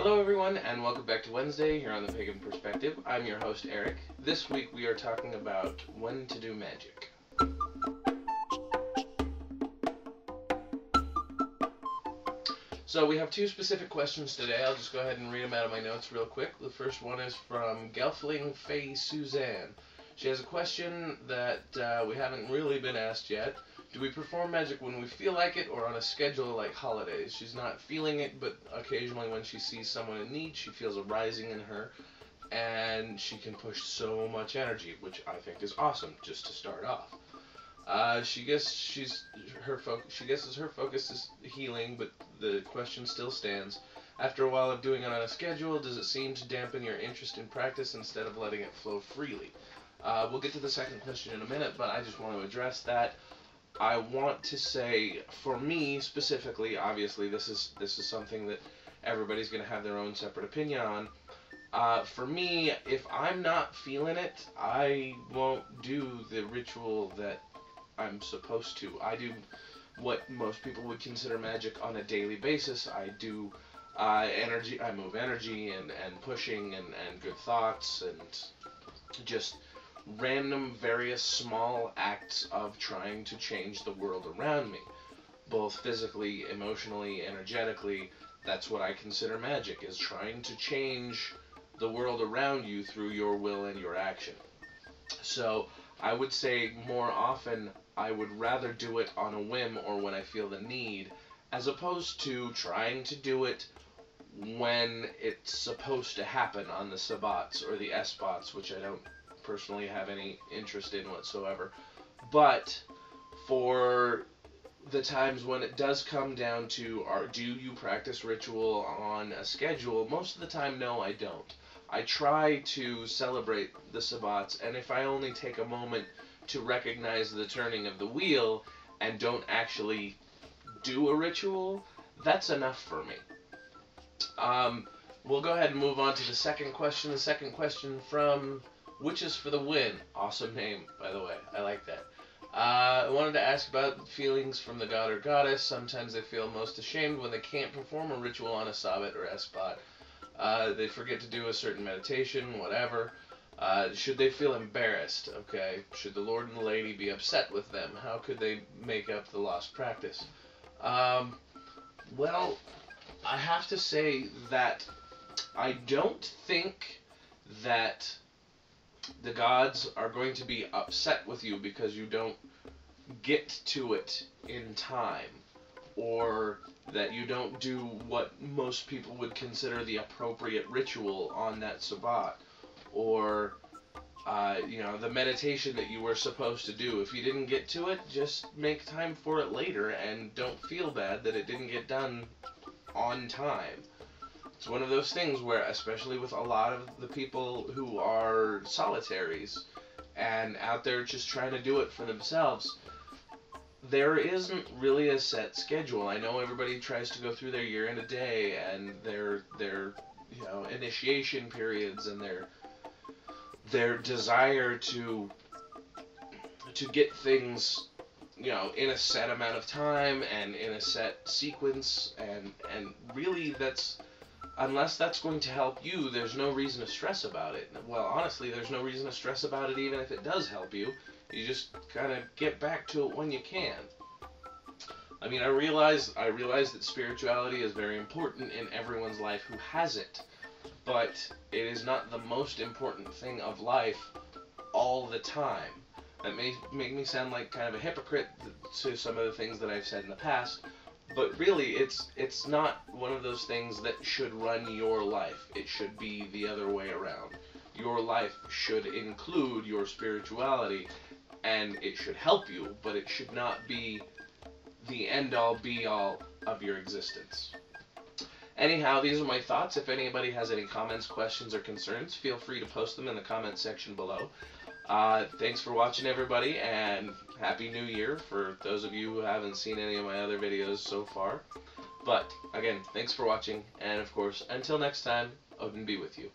Hello everyone, and welcome back to Wednesday here on the Pagan Perspective. I'm your host Eric. This week we are talking about when to do magic. So we have two specific questions today. I'll just go ahead and read them out of my notes real quick. The first one is from Gelfling Faye Suzanne. She has a question that we haven't really been asked yet. Do we perform magic when we feel like it or on a schedule like holidays? She's not feeling it, but occasionally when she sees someone in need, she feels a rising in her, and she can push so much energy, which I think is awesome, just to start off. She guesses her focus is healing, but the question still stands. After a while of doing it on a schedule, does it seem to dampen your interest in practice instead of letting it flow freely? We'll get to the second question in a minute, but I just want to address that. I want to say, for me specifically, obviously this is something that everybody's going to have their own separate opinion on. For me, if I'm not feeling it, I won't do the ritual that I'm supposed to. I do what most people would consider magic on a daily basis. I do energy. I move energy and pushing and good thoughts and just random various small acts of trying to change the world around me, both physically, emotionally, energetically. That's what I consider magic, is trying to change the world around you through your will and your action. So I would say more often I would rather do it on a whim or when I feel the need, as opposed to trying to do it when it's supposed to happen on the sabats or the esbats, which I don't personally have any interest in whatsoever. But for the times when it does come down to, do you practice ritual on a schedule, most of the time, no, I don't. I try to celebrate the sabbats, and if I only take a moment to recognize the turning of the wheel and don't actually do a ritual, that's enough for me. We'll go ahead and move on to the second question. The second question from Witches for the Win. Awesome name, by the way. I like that. I wanted to ask about feelings from the god or goddess. Sometimes they feel most ashamed when they can't perform a ritual on a sabat or esbat. They forget to do a certain meditation, whatever. Should they feel embarrassed? Okay. Should the Lord and the Lady be upset with them? How could they make up the lost practice? Well, I have to say that I don't think that the gods are going to be upset with you because you don't get to it in time, or that you don't do what most people would consider the appropriate ritual on that sabbat, or the meditation that you were supposed to do. If you didn't get to it, just make time for it later and don't feel bad that it didn't get done on time. It's one of those things where, especially with a lot of the people who are solitaries and out there just trying to do it for themselves, there isn't really a set schedule. I know everybody tries to go through their year in a day and their initiation periods and their desire to get things in a set amount of time and in a set sequence, and really unless that's going to help you, there's no reason to stress about it. Well, honestly, there's no reason to stress about it even if it does help you. You just kind of get back to it when you can. I mean, I realize that spirituality is very important in everyone's life who has it, but it is not the most important thing of life all the time. That may make me sound like kind of a hypocrite to some of the things that I've said in the past, but really, it's not one of those things that should run your life. It should be the other way around. Your life should include your spirituality, and it should help you, but it should not be the end-all, be-all of your existence. Anyhow, these are my thoughts. If anybody has any comments, questions, or concerns, feel free to post them in the comment section below. Thanks for watching, everybody, and Happy New Year for those of you who haven't seen any of my other videos so far. But, again, thanks for watching, and of course, until next time, Odin be with you.